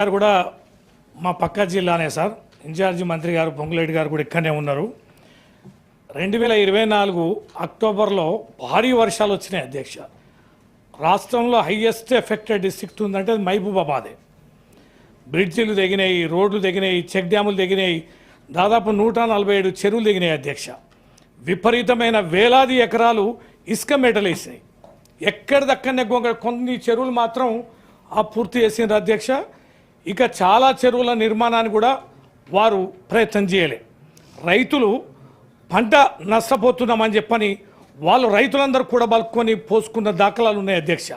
గారు కూడా మా పక్క జిల్లానే సార్. ఇన్ఛార్జి మంత్రి గారు పొంగులేటి గారు కూడా ఇక్కడనే ఉన్నారు. 2024 అక్టోబర్లో భారీ వర్షాలు వచ్చినాయి అధ్యక్ష. రాష్ట్రంలో హైయెస్ట్ ఎఫెక్టెడ్ డిస్ట్రిక్ట్ ఉందంటే అది మహబూబాబాదే. బ్రిడ్జిలు తెగినాయి, రోడ్లు తెగినాయి, చెక్ డ్యాములు తెగినాయి, దాదాపు 147 చెరువులు తెగినాయి అధ్యక్ష. విపరీతమైన వేలాది ఎకరాలు ఇసుక మెటలేసినాయి. ఎక్కడిదక్కడనే కొన్ని చెరువులు మాత్రం పూర్తి చేసిండ్రు అధ్యక్ష. ఇక చాలా చెరువుల నిర్మాణాన్ని కూడా వారు ప్రయత్నం చేయలే. రైతులు పంట నష్టపోతున్నామని చెప్పని వాళ్ళు రైతులందరూ కూడా బలుక్కొని పోసుకున్న దాఖలాలు ఉన్నాయి అధ్యక్ష.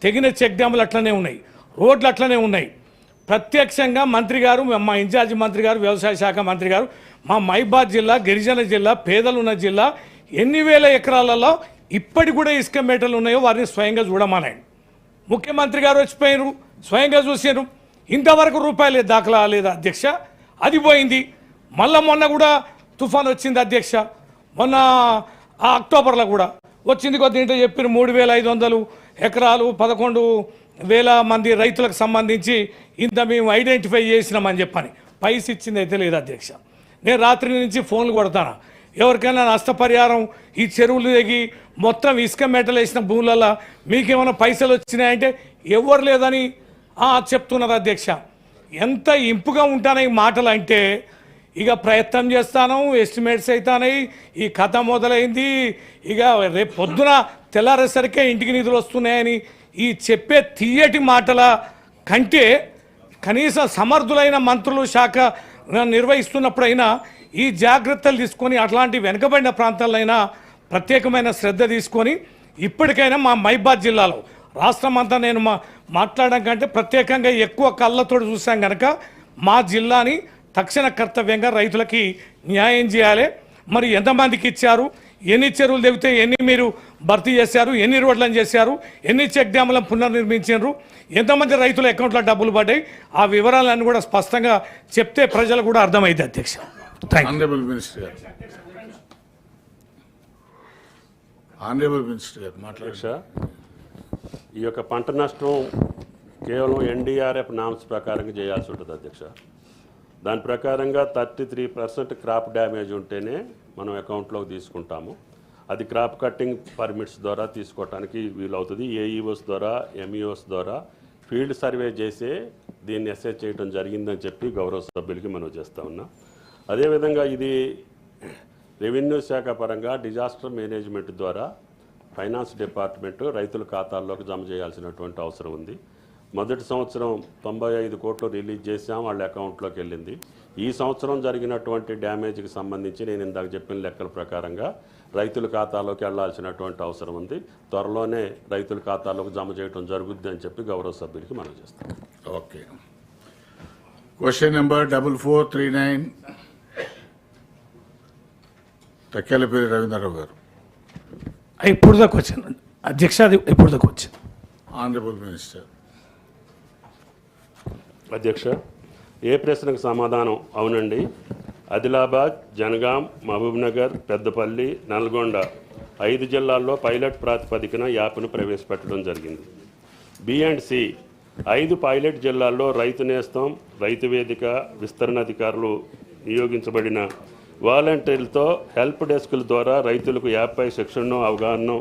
తెగిన చెక్ డ్యాములు అట్లనే ఉన్నాయి, రోడ్లు అట్లనే ఉన్నాయి. ప్రత్యక్షంగా మంత్రి గారు, మా ఇన్ఛార్జి మంత్రి గారు, వ్యవసాయ శాఖ మంత్రి గారు, మా మహబూబాబాద్ జిల్లా గిరిజన జిల్లా, పేదలున్న జిల్లా, ఎన్ని వేల ఎకరాలలో ఇప్పటికి కూడా ఇసుక మేటలు ఉన్నాయో వారిని స్వయంగా చూడమనండి. ముఖ్యమంత్రి గారు వచ్చిపోయినారు, స్వయంగా చూసారు. ఇంతవరకు రూపాయలు దాఖలా లేదు అధ్యక్ష. అది పోయింది. మొన్న కూడా తుఫాన్ వచ్చింది అధ్యక్ష. మొన్న అక్టోబర్లో కూడా వచ్చింది. కొద్దింటే చెప్పిన 3,500 ఎకరాలు 11,000 మంది రైతులకు సంబంధించి ఇంత మేము ఐడెంటిఫై చేసినామని చెప్పని పైసి ఇచ్చింది అయితే లేదు అధ్యక్ష. నేను రాత్రి నుంచి ఫోన్లు కొడతాను. ఎవరికైనా నష్టపరిహారం ఈ చెరువులు తెగి మొత్తం ఇసుక మెటలు వేసిన భూములలో మీకేమైనా పైసలు వచ్చినాయంటే ఎవరు లేదని చెప్తున్నారు అధ్యక్ష. ఎంత ఇంపుగా ఉంటాయి మాటలు అంటే ఇక ప్రయత్నం చేస్తాను, ఎస్టిమేట్స్ అవుతాయి, ఈ కథ మొదలైంది. ఇక రేపు పొద్దున తెల్లారేసరికే ఇంటికి నిధులు వస్తున్నాయని ఈ చెప్పే తీయటి మాటల కంటే కనీసం సమర్థులైన మంత్రులు శాఖ నిర్వహిస్తున్నప్పుడైనా ఈ జాగ్రత్తలు తీసుకొని అట్లాంటి వెనుకబడిన ప్రాంతాలైనా ప్రత్యేకమైన శ్రద్ధ తీసుకొని ఇప్పటికైనా మా మహబూబాబాద్ జిల్లాలో రాష్ట్రం అంతా నేను మాట్లాడడం కంటే ప్రత్యేకంగా ఎక్కువ కళ్ళతో చూసాం కనుక మా జిల్లాని తక్షణ కర్తవ్యంగా రైతులకి న్యాయం చేయాలి. మరి ఎంతమందికి ఇచ్చారు, ఎన్ని చెరువులు తెగితే ఎన్ని మీరు భర్తీ చేశారు, ఎన్ని రోడ్లను చేశారు, ఎన్ని చెక్ డ్యాములను పునర్నిర్మించారు, ఎంతమంది రైతుల అకౌంట్లో డబ్బులు పడ్డాయి, ఆ వివరాలన్నీ కూడా స్పష్టంగా చెప్తే ప్రజలు కూడా అర్థమైంది అధ్యక్ష. ఆనరబుల్ మినిస్టర్ గారు మాట్లాడచ్చా? ఈ యొక్క పంట నష్టం కేవలం ఎన్డీఆర్ఎఫ్ నామ్స్ ప్రకారంగా చేయాల్సి ఉంటుంది అధ్యక్ష. దాని ప్రకారంగా 33% క్రాప్ డ్యామేజ్ ఉంటేనే మనం అకౌంట్లోకి తీసుకుంటాము. అది క్రాప్ కట్టింగ్ పర్మిట్స్ ద్వారా తీసుకోవడానికి వీలవుతుంది. ఏఈఓస్ ద్వారా, ఎంఈఓస్ ద్వారా ఫీల్డ్ సర్వే చేసే దీన్ని అసెస్ చేయడం జరిగిందని చెప్పి గౌరవ సభ్యులకి మనం చేస్తూ ఉన్నాం. అదేవిధంగా ఇది రెవెన్యూ శాఖ పరంగా డిజాస్టర్ మేనేజ్మెంట్ ద్వారా ఫైనాన్స్ డిపార్ట్మెంటు రైతుల ఖాతాల్లోకి జమ చేయాల్సినటువంటి అవసరం ఉంది. మొదటి సంవత్సరం 95 కోట్లు రిలీజ్ చేసాం, వాళ్ళ అకౌంట్లోకి వెళ్ళింది. ఈ సంవత్సరం జరిగినటువంటి డ్యామేజ్కి సంబంధించి నేను ఇందాక చెప్పిన లెక్కల ప్రకారంగా రైతుల ఖాతాలోకి వెళ్లాల్సినటువంటి అవసరం ఉంది. త్వరలోనే రైతుల ఖాతాలోకి జమ చేయడం జరుగుద్ది అని చెప్పి గౌరవ సభ్యులకి మనం చేస్తాం. Okay. Question number 4439 Takkellapalli Ravindra Rao గారు. ఇప్పుడు దాకా వచ్చాను అధ్యక్ష. అది ఇప్పుడు దాకా వచ్చాను. Honourable minister. అధ్యక్ష, ఏ ప్రశ్నకు సమాధానం అవునండి. ఆదిలాబాద్, జనగాం, మహబూబ్నగర్, పెద్దపల్లి, నల్గొండ 5 జిల్లాల్లో పైలట్ ప్రాతిపదికన యాప్ను ప్రవేశపెట్టడం జరిగింది. బి అండ్ సి 5 పైలట్ జిల్లాల్లో రైతు నేస్తం, రైతు వేదిక, విస్తరణ అధికారులు నియోగించబడిన వాలంటీర్లతో హెల్ప్ డెస్కుల ద్వారా రైతులకు యాప్పై శిక్షణను, అవగాహనను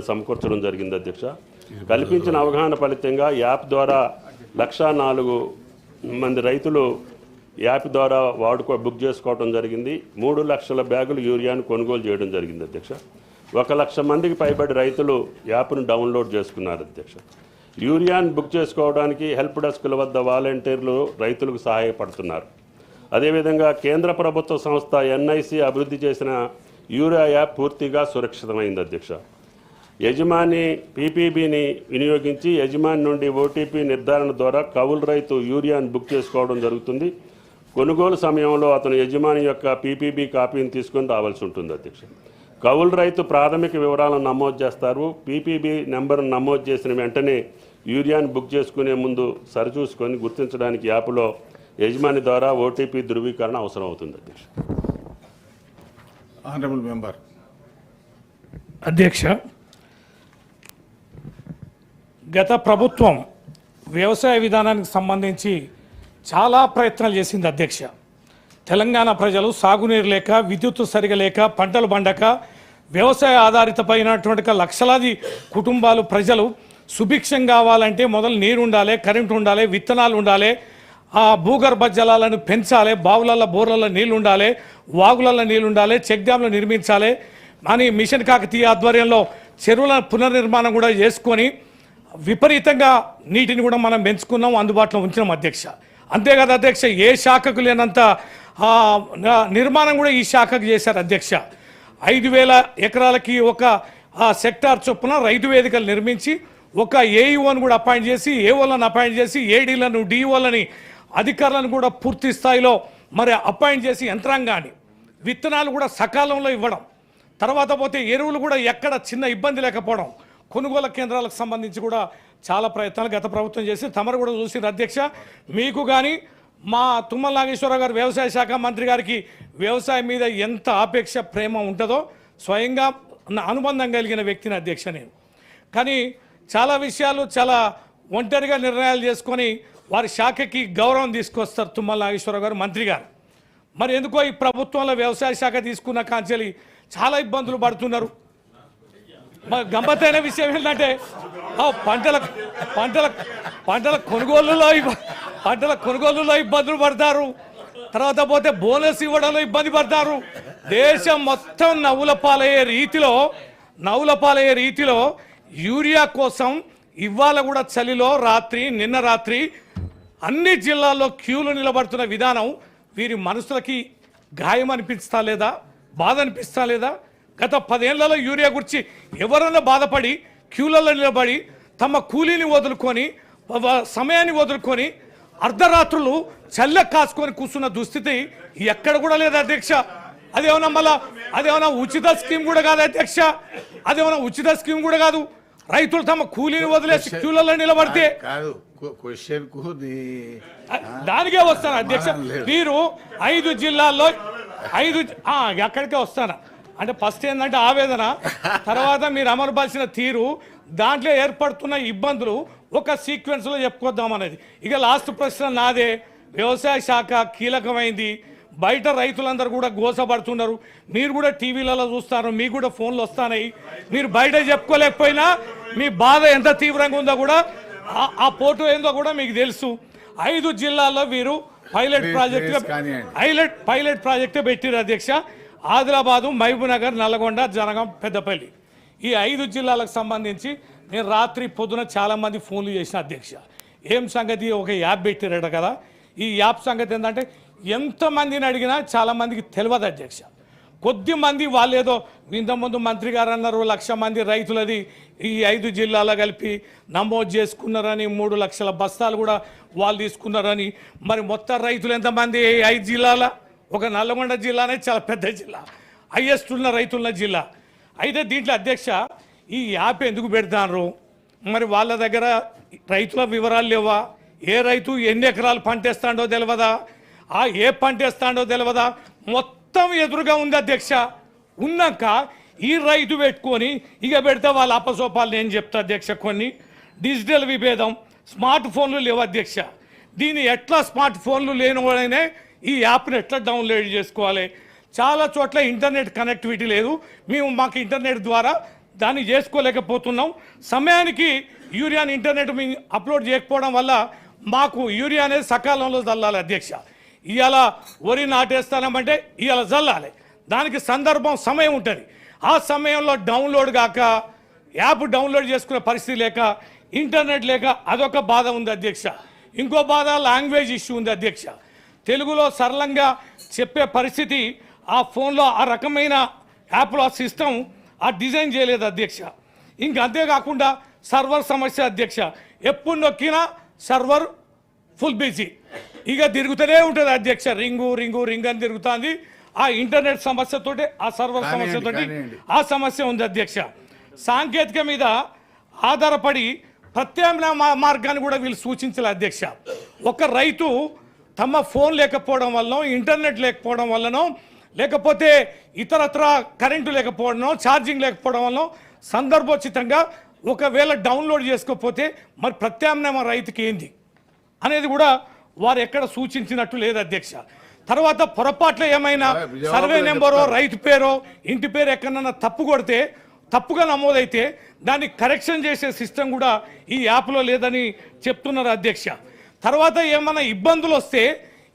సమకూర్చడం జరిగింది అధ్యక్ష. కల్పించిన అవగాహన ఫలితంగా యాప్ ద్వారా 104 మంది రైతులు యాప్ ద్వారా బుక్ చేసుకోవడం జరిగింది. 3 లక్షల బ్యాగులు యూరియాను కొనుగోలు చేయడం జరిగింది అధ్యక్ష. 1 లక్ష మందికి పైబడి రైతులు యాప్ను డౌన్లోడ్ చేసుకున్నారు అధ్యక్ష. యూరియాను బుక్ చేసుకోవడానికి హెల్ప్ డెస్కుల వద్ద వాలంటీర్లు రైతులకు సహాయపడుతున్నారు. అదేవిధంగా కేంద్ర ప్రభుత్వ సంస్థ ఎన్ఐసి అభివృద్ధి చేసిన యూరియా యాప్ పూర్తిగా సురక్షితమైంది అధ్యక్ష. యజమాని పీపీబీని వినియోగించి యజమాని నుండి ఓటీపీ నిర్ధారణ ద్వారా కౌలు రైతు యూరియాను బుక్ చేసుకోవడం జరుగుతుంది. కొనుగోలు సమయంలో అతను యజమాని యొక్క పీపీబీ కాపీని తీసుకొని రావాల్సి ఉంటుంది అధ్యక్ష. కౌలు రైతు ప్రాథమిక వివరాలను నమోదు చేస్తారు. పీపీబీ నెంబర్ను నమోదు చేసిన వెంటనే యూరియాను బుక్ చేసుకునే ముందు సరిచూసుకొని గుర్తించడానికి యాప్లో యజమాని ద్వారా ఓటీపీ ధృవీకరణ అవసరం అవుతుంది అధ్యక్ష. Honourable member. అధ్యక్ష, గత ప్రభుత్వం వ్యవసాయ విధానానికి సంబంధించి చాలా ప్రయత్నాలు చేసింది అధ్యక్ష. తెలంగాణ ప్రజలు సాగునీరు లేక, విద్యుత్తు సరిగా లేక, పంటలు పండక, వ్యవసాయ ఆధారితమైనటువంటి లక్షలాది కుటుంబాలు ప్రజలు సుభిక్షం కావాలంటే మొదలు నీరు ఉండాలి, కరెంటు ఉండాలి, విత్తనాలు ఉండాలి, ఆ భూగర్భ జలాలను పెంచాలి, బావులలో బోర్లలో నీళ్లు ఉండాలి, వాగులలో నీళ్లు ఉండాలి, చెక్ డ్యాంలు నిర్మించాలి అని మిషన్ కాకతీయ ఆధ్వర్యంలో చెరువుల పునర్నిర్మాణం కూడా చేసుకొని విపరీతంగా నీటిని కూడా మనం పెంచుకున్నాం, అందుబాటులో ఉంచినాం అధ్యక్ష. అంతేకాదు అధ్యక్ష, ఏ శాఖకు లేనంత నిర్మాణం కూడా ఈ శాఖకు చేశారు అధ్యక్ష. 5,000 ఎకరాలకి ఒక సెక్టార్ చొప్పున రైతు వేదికలు నిర్మించి ఒక ఏఈఓను కూడా అపాయింట్ చేసి, ఏఓలను అపాయింట్ చేసి, ఏడీలను, డిఓలని అధికారులను కూడా పూర్తి స్థాయిలో మరి అపాయింట్ చేసి యంత్రాంగాన్ని విత్తనాలు కూడా సకాలంలో ఇవ్వడం, తర్వాత పోతే ఎరువులు కూడా ఎక్కడ చిన్న ఇబ్బంది లేకపోవడం, కొనుగోలు కేంద్రాలకు సంబంధించి కూడా చాలా ప్రయత్నాలు గత ప్రభుత్వం చేసి తమరు కూడా చూసిన అధ్యక్ష. మీకు కానీ మా తుమ్మల నాగేశ్వరరావు గారు వ్యవసాయ శాఖ మంత్రి గారికి వ్యవసాయం మీద ఎంత ఆపేక్ష ప్రేమ ఉంటుందో స్వయంగా అనుబంధం కలిగిన వ్యక్తిని అధ్యక్ష నేను. కానీ చాలా విషయాలు చాలా ఒంటరిగా నిర్ణయాలు చేసుకొని వారి శాఖకి గౌరవం తీసుకొస్తారు తుమ్మల నాగేశ్వరరావు గారు మంత్రి గారు. మరి ఎందుకో ఈ ప్రభుత్వంలో వ్యవసాయ శాఖ తీసుకున్న కాంచెలి చాలా ఇబ్బందులు పడుతున్నారు. మరి గమ్మత్తైన విషయం ఏంటంటే పంటల కొనుగోలులో ఇబ్బందులు పడతారు, తర్వాత పోతే బోనస్ ఇవ్వడంలో ఇబ్బంది పడతారు. దేశం మొత్తం నవ్వుల పాలయ్యే రీతిలో యూరియా కోసం ఇవాళ కూడా చలిలో నిన్న రాత్రి అన్ని జిల్లాల్లో క్యూలు నిలబడుతున్న విధానం వీరి మనసులకి గాయం అనిపిస్తా లేదా, బాధ అనిపిస్తా లేదా? గత 10 ఏళ్లలో యూరియా గురించి ఎవరన్నా బాధపడి క్యూలలో నిలబడి తమ కూలీని వదులుకొని సమయాన్ని వదులుకొని అర్ధరాత్రులు చల్ల కాసుకొని కూర్చున్న దుస్థితి ఎక్కడ కూడా లేదు అధ్యక్ష. అదేమన్నా ఉచిత స్కీమ్ కూడా కాదు అధ్యక్ష, అదేమన్నా ఉచిత స్కీమ్ కూడా కాదు. రైతులు తమ కూలీని వదిలేసి క్యూలలో నిలబడితే దానికే వస్తాను అధ్యక్ష. మీరు 5 జిల్లాల్లో ఎక్కడికే వస్తాను అంటే ఫస్ట్ ఏంటంటే ఆవేదన, తర్వాత మీరు అమలుపరిచిన తీరు, దాంట్లో ఏర్పడుతున్న ఇబ్బందులు ఒక సీక్వెన్స్లో చెప్పుకొద్దామనేది. ఇక లాస్ట్ ప్రశ్న నాదే. వ్యవసాయ శాఖ కీలకమైంది, బయట రైతులందరూ కూడా గోసపడుతున్నారు, మీరు కూడా టీవీలలో చూస్తారు, మీకు కూడా ఫోన్లు వస్తున్నాయి. మీరు బయట చెప్పుకోలేకపోయినా మీ బాధ ఎంత తీవ్రంగా ఉందో కూడా ఆ ఫోటో ఏందో కూడా మీకు తెలుసు. 5 జిల్లాల్లో వీరు పైలట్ ప్రాజెక్టు పెట్టారు అధ్యక్ష. ఆదిలాబాదు, మహబూబ్నగర్, నల్గొండ, జనగాం, పెద్దపల్లి, ఈ 5 జిల్లాలకు సంబంధించి నేను రాత్రి పొద్దున చాలామంది ఫోన్లు చేసిన అధ్యక్ష. ఏం సంగతి, ఒక యాప్ పెట్టారట కదా. ఈ యాప్ సంగతి ఏంటంటే ఎంతమందిని అడిగినా చాలామందికి తెలియదు అధ్యక్ష. కొద్దిమంది వాళ్ళు ఏదో ఇంతకుముందు మంత్రి గారు అన్నారు 1,00,000 మంది రైతులది ఈ 5 జిల్లాలో కలిపి నమోదు చేసుకున్నారని, 3 లక్షల బస్తాలు కూడా వాళ్ళు తీసుకున్నారని. మరి మొత్తం రైతులు ఎంతమంది 5 జిల్లాల? ఒక నల్లగొండ జిల్లానే చాలా పెద్ద జిల్లా, హైయెస్ట్ ఉన్న రైతుల జిల్లా. అయితే దీంట్లో అధ్యక్ష ఈ యాప్ ఎందుకు పెడతారు? మరి వాళ్ళ దగ్గర రైతుల వివరాలు లేవా? ఏ రైతు ఎన్ని ఎకరాలు పంట వేస్తాడో తెలియదా? ఏ పంట వేస్తాడో తెలియదా? మొత్తం ఎదురుగా ఉంది అధ్యక్ష. ఉన్నాక ఈ రైతు పెట్టుకొని ఇక పెడితే వాళ్ళ అపసోపాలు నేను చెప్తా అధ్యక్ష. కొన్ని డిజిటల్ విభేదం, స్మార్ట్ ఫోన్లు లేవు అధ్యక్ష. దీన్ని ఎట్లా స్మార్ట్ ఫోన్లు లేనివాడనే ఈ యాప్ని ఎట్లా డౌన్లోడ్ చేసుకోవాలి? చాలా చోట్ల ఇంటర్నెట్ కనెక్టివిటీ లేదు, మాకు ఇంటర్నెట్ ద్వారా దాన్ని చేసుకోలేకపోతున్నాం. సమయానికి యూరియాని ఇంటర్నెట్ అప్లోడ్ చేయకపోవడం వల్ల మాకు యూరియా అనేది సకాలంలో చల్లాలి అధ్యక్ష. ఇవాళ వరి నాటేస్తామంటే ఇవాళ చల్లాలి, దానికి సందర్భం సమయం ఉంటుంది. ఆ సమయంలో డౌన్లోడ్ కాక, యాప్ డౌన్లోడ్ చేసుకునే పరిస్థితి లేక, ఇంటర్నెట్ లేక అదొక బాధ ఉంది అధ్యక్ష. ఇంకో బాధ లాంగ్వేజ్ ఇష్యూ ఉంది అధ్యక్ష. తెలుగులో సరళంగా చెప్పే పరిస్థితి ఆ ఫోన్లో ఆ రకమైన యాప్లో ఆ సిస్టమ్ డిజైన్ చేయలేదు అధ్యక్ష. ఇంక అంతేకాకుండా సర్వర్ సమస్య అధ్యక్ష. ఎప్పుడు నొక్కినా సర్వర్ ఫుల్ బిజీ, ఇక తిరుగుతూనే ఉంటుంది అధ్యక్ష. రింగు అని తిరుగుతుంది. ఆ ఇంటర్నెట్ సమస్యతోటి, ఆ సర్వర్ సమస్యతోటి ఆ సమస్య ఉంది అధ్యక్ష. సాంకేతిక మీద ఆధారపడి ప్రత్యామ్నాయ మార్గాన్ని కూడా వీళ్ళు సూచించాలి అధ్యక్ష. ఒక రైతు తమ ఫోన్ లేకపోవడం వల్లనో, ఇంటర్నెట్ లేకపోవడం వల్లనో, లేకపోతే ఇతరత్ర కరెంటు లేకపోవడం, ఛార్జింగ్ లేకపోవడం వల్ల సందర్భోచితంగా ఒకవేళ డౌన్లోడ్ చేసుకోకపోతే మరి ప్రత్యామ్నాయ రైతుకి ఏంది అనేది కూడా వారు ఎక్కడ సూచించినట్టు లేదు అధ్యక్ష. తర్వాత పొరపాట్లు ఏమైనా సర్వే నెంబరో రైతు పేరో ఇంటి పేరు ఎక్కడన్నా తప్పు కొడితే తప్పుగా నమోదైతే దాన్ని కరెక్షన్ చేసే సిస్టమ్ కూడా ఈ యాప్లో లేదని చెప్తున్నారు అధ్యక్ష. తర్వాత ఏమైనా ఇబ్బందులు వస్తే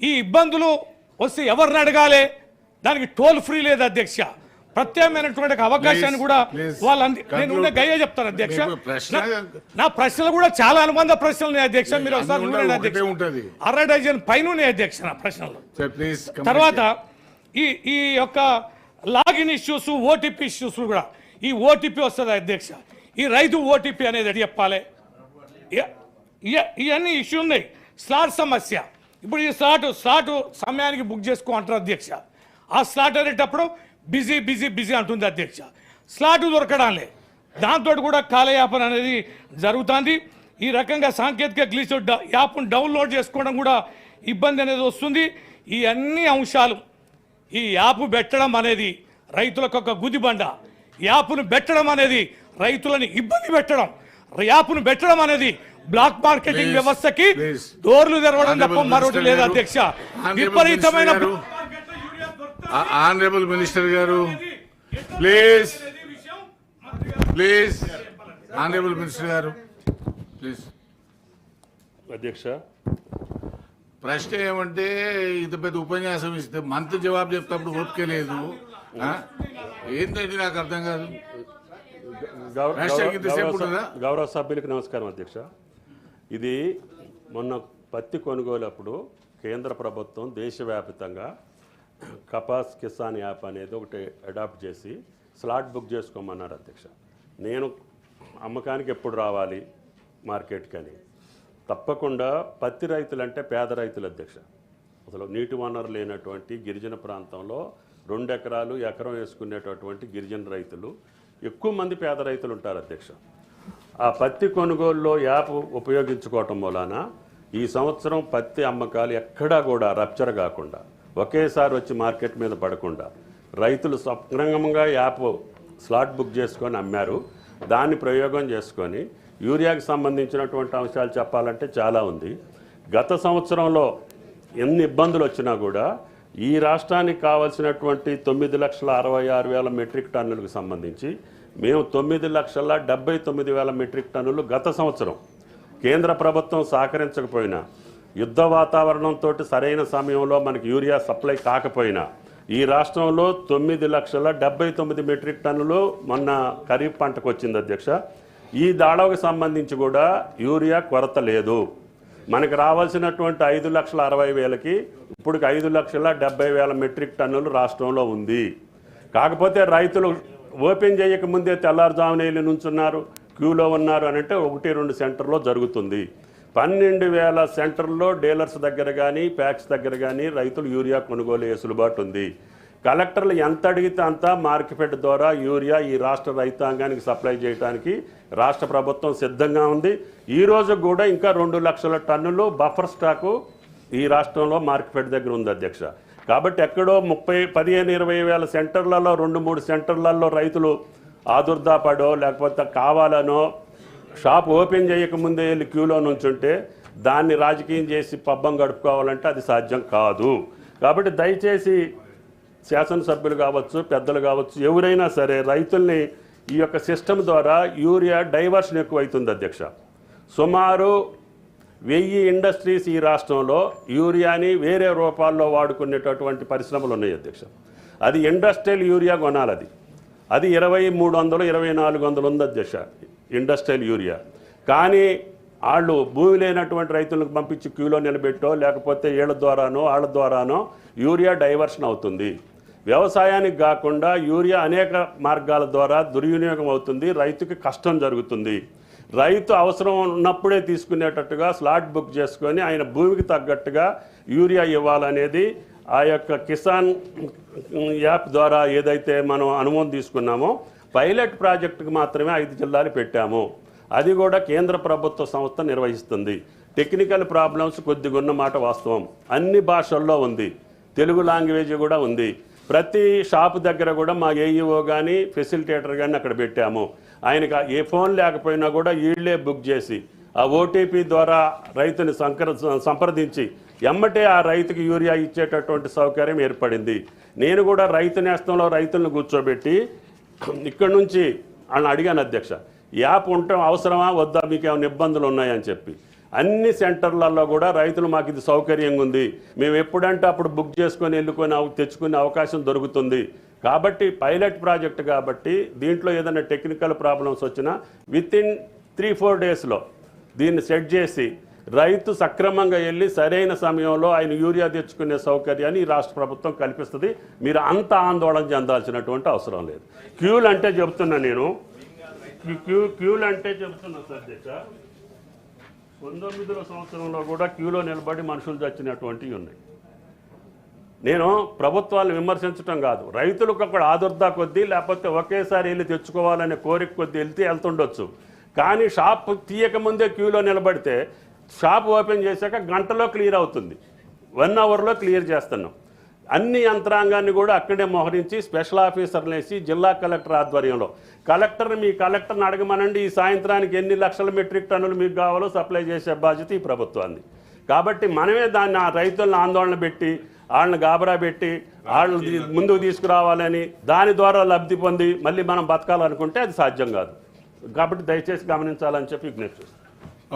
ఈ ఇబ్బందులు వస్తే ఎవరిని అడగాలి, దానికి టోల్ ఫ్రీ లేదు అధ్యక్ష. ప్రత్యామ్నాయమైనటువంటి అవకాశాన్ని కూడా వాళ్ళు నేను గయ్యే చెప్తాను అధ్యక్ష. నా ప్రశ్నలు కూడా చాలా అనుబంధ ప్రశ్నలు ఉన్నాయి అధ్యక్ష. మీరు ఒకసారి చూడండి అధ్యక్ష, 60 డజన్ పైన ఉన్నాయి అధ్యక్ష నా ప్రశ్నలు. తర్వాత ఈ యొక్క లాగిన్ ఇష్యూస్, ఓటీపీ ఇష్యూస్ కూడా ఈ ఓటీపీ వస్తుంది అధ్యక్ష. ఈ రైతు ఓటీపీ అనేది ఎటు చెప్పాలి, ఇవన్నీ ఇష్యూ ఉన్నాయి. స్లాట్ సమస్య, ఇప్పుడు ఈ స్లాట్ సమయానికి బుక్ చేసుకో అంటారు అధ్యక్ష. ఆ స్లాట్ అనేటప్పుడు బిజీ బిజీ బిజీ అంటుంది అధ్యక్ష. స్లాట్ దొరకడాలే, దాంతో కూడా కాలయాపన అనేది జరుగుతుంది. ఈ రకంగా సాంకేతిక గ్లిచ్ యాప్ను డౌన్లోడ్ చేసుకోవడం కూడా ఇబ్బంది అనేది వస్తుంది. ఈ అన్ని అంశాలు ఈ యాప్ పెట్టడం అనేది రైతులకు ఒక గుదిబండ. యాప్ను పెట్టడం అనేది రైతులను ఇబ్బంది పెట్టడం, యాప్ను పెట్టడం అనేది బ్లాక్ మార్కెటింగ్ వ్యవస్థకి డోర్లు తెరవడం తప్ప మరొకటి లేదు అధ్యక్ష. విపరీతమైన ఆనరబుల్ మినిస్టర్ గారు ప్లీజ్ ఆనరబుల్ మినిస్టర్ గారు ప్లీజ్. అధ్యక్ష, ప్రశ్న ఏమంటే ఇంత పెద్ద ఉపన్యాసం ఇస్తే మంత్రి జవాబు చెప్తాప్పుడు ఓపిక లేదు. ఏంటంటే నాకు అర్థం కాదు. గౌరవ సభ్యులకు నమస్కారం అధ్యక్ష. ఇది మొన్న పత్తి కొనుగోలు అప్పుడు కేంద్ర ప్రభుత్వం దేశవ్యాప్తంగా కపాస్ కిసాన్ యాప్ అనేది ఒకటి అడాప్ట్ చేసి స్లాట్ బుక్ చేసుకోమన్నారు అధ్యక్ష. నేను అమ్మకానికి ఎప్పుడు రావాలి మార్కెట్కి అని, తప్పకుండా పత్తి రైతులు అంటే పేద రైతులు అధ్యక్ష. అసలు నీటి వనరు లేనటువంటి గిరిజన ప్రాంతంలో 2 ఎకరాలు ఎకరం వేసుకునేటటువంటి గిరిజన రైతులు ఎక్కువ మంది పేద రైతులు ఉంటారు అధ్యక్ష. ఆ పత్తి కొనుగోలులో యాప్ ఉపయోగించుకోవటం మూలాన ఈ సంవత్సరం పత్తి అమ్మకాలు ఎక్కడా కూడా రప్చర్ కాకుండా ఒకేసారి వచ్చి మార్కెట్ మీద పడకుండా రైతులు సక్రమంగా యాప్ స్లాట్ బుక్ చేసుకొని అమ్మారు. దాన్ని ప్రయోగం చేసుకొని యూరియాకి సంబంధించినటువంటి అంశాలు చెప్పాలంటే చాలా ఉంది. గత సంవత్సరంలో ఎన్ని ఇబ్బందులు వచ్చినా కూడా ఈ రాష్ట్రానికి కావాల్సినటువంటి 9,66,000 మెట్రిక్ టన్నులకు సంబంధించి మేము 9,79,000 మెట్రిక్ టన్నులు గత సంవత్సరం కేంద్ర ప్రభుత్వం సహకరించకపోయినా, యుద్ధ వాతావరణంతో సరైన సమయంలో మనకి యూరియా సప్లై కాకపోయినా ఈ రాష్ట్రంలో 9,79,000 మెట్రిక్ టన్నులు మొన్న ఖరీఫ్ పంటకు వచ్చింది అధ్యక్ష. ఈ దాడవకు సంబంధించి కూడా యూరియా కొరత లేదు. మనకు రావాల్సినటువంటి 5,60,000కి ఇప్పుడు 5,70,000 మెట్రిక్ టన్నులు రాష్ట్రంలో ఉంది. కాకపోతే రైతులు ఓపెన్ చేయకముందే తెల్లారుజామున వెళ్ళి నుంచున్నారు, క్యూలో ఉన్నారు అని అంటే 1-2 సెంటర్లో జరుగుతుంది. 12,000 సెంటర్లో డీలర్స్ దగ్గర కానీ ప్యాక్స్ దగ్గర కానీ రైతులు యూరియా కొనుగోలు వెసులుబాటు ఉంది. కలెక్టర్లు ఎంత అడిగితే అంత మార్కెట్ ద్వారా యూరియా ఈ రాష్ట్ర రైతాంగానికి సప్లై చేయడానికి రాష్ట్ర ప్రభుత్వం సిద్ధంగా ఉంది. ఈ రోజు కూడా ఇంకా 2 లక్షల టన్నులు బఫర్ స్టాకు ఈ రాష్ట్రంలో మార్కెట్ దగ్గర ఉంది అధ్యక్ష. కాబట్టి ఎక్కడో 15,000-20,000 సెంటర్లలో 2-3 సెంటర్లలో రైతులు ఆదుర్దాపడో లేకపోతే కావాలనో షాప్ ఓపెన్ చేయకముందే వెళ్ళి క్యూలో నుంచుంటే దాన్ని రాజకీయం చేసి పబ్బం గడుపుకోవాలంటే అది సాధ్యం కాదు. కాబట్టి దయచేసి శాసనసభ్యులు కావచ్చు, పెద్దలు కావచ్చు, ఎవరైనా సరే రైతుల్ని ఈ యొక్క సిస్టమ్ ద్వారా యూరియా డైవర్షన్ ఎక్కువైతుంది అధ్యక్ష. సుమారు 1000 ఇండస్ట్రీస్ ఈ రాష్ట్రంలో యూరియాని వేరే రూపాల్లో వాడుకునేటటువంటి పరిశ్రమలు ఉన్నాయి అధ్యక్ష. అది ఇండస్ట్రియల్ యూరియా కొనాలి. అది 2,300, 2,400 ఉంది అధ్యక్ష ఇండస్ట్రియల్ యూరియా. కానీ వాళ్ళు భూమి లేనటువంటి రైతులకు పంపించి క్యూలో నిలబెట్టో లేకపోతే వీళ్ళ ద్వారానో వాళ్ళ ద్వారానో యూరియా డైవర్షన్ అవుతుంది. వ్యవసాయానికి కాకుండా యూరియా అనేక మార్గాల ద్వారా దుర్వినియోగం అవుతుంది, రైతుకి కష్టం జరుగుతుంది. రైతు అవసరం ఉన్నప్పుడే తీసుకునేటట్టుగా స్లాట్ బుక్ చేసుకొని ఆయన భూమికి తగ్గట్టుగా యూరియా ఇవ్వాలనేది ఆ యొక్క కిసాన్ యాప్ ద్వారా ఏదైతే మనం అనుమతి తీసుకున్నామో పైలట్ ప్రాజెక్టుకు మాత్రమే 5 జిల్లాలు పెట్టాము. అది కూడా కేంద్ర ప్రభుత్వ సంస్థ నిర్వహిస్తుంది. టెక్నికల్ ప్రాబ్లమ్స్ కొద్దిగా ఉన్న మాట వాస్తవం. అన్ని భాషల్లో ఉంది, తెలుగు లాంగ్వేజ్ కూడా ఉంది. ప్రతి షాపు దగ్గర కూడా మా ఏఈఓ కానీ ఫెసిలిటేటర్ కానీ అక్కడ పెట్టాము. ఆయనకి ఏ ఫోన్ లేకపోయినా కూడా వీళ్ళే బుక్ చేసి ఆ ఓటీపీ ద్వారా రైతుని సంప్రదించి ఎమ్మటే ఆ రైతుకి యూరియా ఇచ్చేటటువంటి సౌకర్యం ఏర్పడింది. నేను కూడా రైతు నేస్తంలో రైతులను కూర్చోబెట్టి ఇక్కడి నుంచి వాళ్ళని అడిగాను, అధ్యక్ష యాప్ ఉండటం అవసరమా వద్దా, మీకు ఏమైనా ఇబ్బందులు ఉన్నాయని చెప్పి. అన్ని సెంటర్లలో కూడా రైతులు మాకు ఇది సౌకర్యంగా ఉంది, మేము ఎప్పుడంటే అప్పుడు బుక్ చేసుకొని వెళ్ళుకొని తెచ్చుకునే అవకాశం దొరుకుతుంది. కాబట్టి పైలట్ ప్రాజెక్ట్ కాబట్టి దీంట్లో ఏదైనా టెక్నికల్ ప్రాబ్లమ్స్ వచ్చినా వితిన్ 3-4 డేస్లో దీన్ని సెట్ చేసి రైతు సక్రమంగా వెళ్ళి సరైన సమయంలో ఆయన యూరియా తెచ్చుకునే సౌకర్యాన్ని ఈ రాష్ట్ర ప్రభుత్వం కల్పిస్తుంది. మీరు అంత ఆందోళన చెందాల్సినటువంటి అవసరం లేదు. క్యూలు అంటే చెబుతున్నా నేను, క్యూలు అంటే చెబుతున్నా సార్ అధ్యక్ష, 19వ సంవత్సరంలో కూడా క్యూలో నిలబడి మనుషులు చచ్చినటువంటివి ఉన్నాయి. నేను ప్రభుత్వాలను విమర్శించడం కాదు, రైతులకు అక్కడ ఆదుర్దా కొద్దీ లేకపోతే ఒకేసారి వెళ్ళి తెచ్చుకోవాలనే కోరిక కొద్దీ వెళ్తుండొచ్చు. కానీ షాప్ తీయకముందే క్యూలో నిలబడితే షాప్ ఓపెన్ చేశాక గంటలో క్లియర్ అవుతుంది, 1 అవర్లో క్లియర్ చేస్తున్నాం. అన్ని యంత్రాంగాన్ని కూడా అక్కడే మోహరించి స్పెషల్ ఆఫీసర్లు వేసి జిల్లా కలెక్టర్ ఆధ్వర్యంలో మీ కలెక్టర్ని అడగమనండి, ఈ సాయంత్రానికి ఎన్ని లక్షల మెట్రిక్ టన్నులు మీకు కావాలో సప్లై చేసే బాధ్యత ఈ ప్రభుత్వాన్ని. కాబట్టి మనమే దాన్ని ఆ రైతులను ఆందోళన పెట్టి వాళ్ళని గాబరా పెట్టి వాళ్ళని ముందుకు తీసుకురావాలని దాని ద్వారా లబ్ధి పొంది మళ్ళీ మనం బతకాలనుకుంటే అది సాధ్యం కాదు. కాబట్టి దయచేసి గమనించాలని చెప్పి విజ్ఞప్తి చేస్తాను.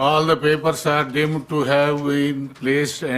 All the papers are deemed to have been placed and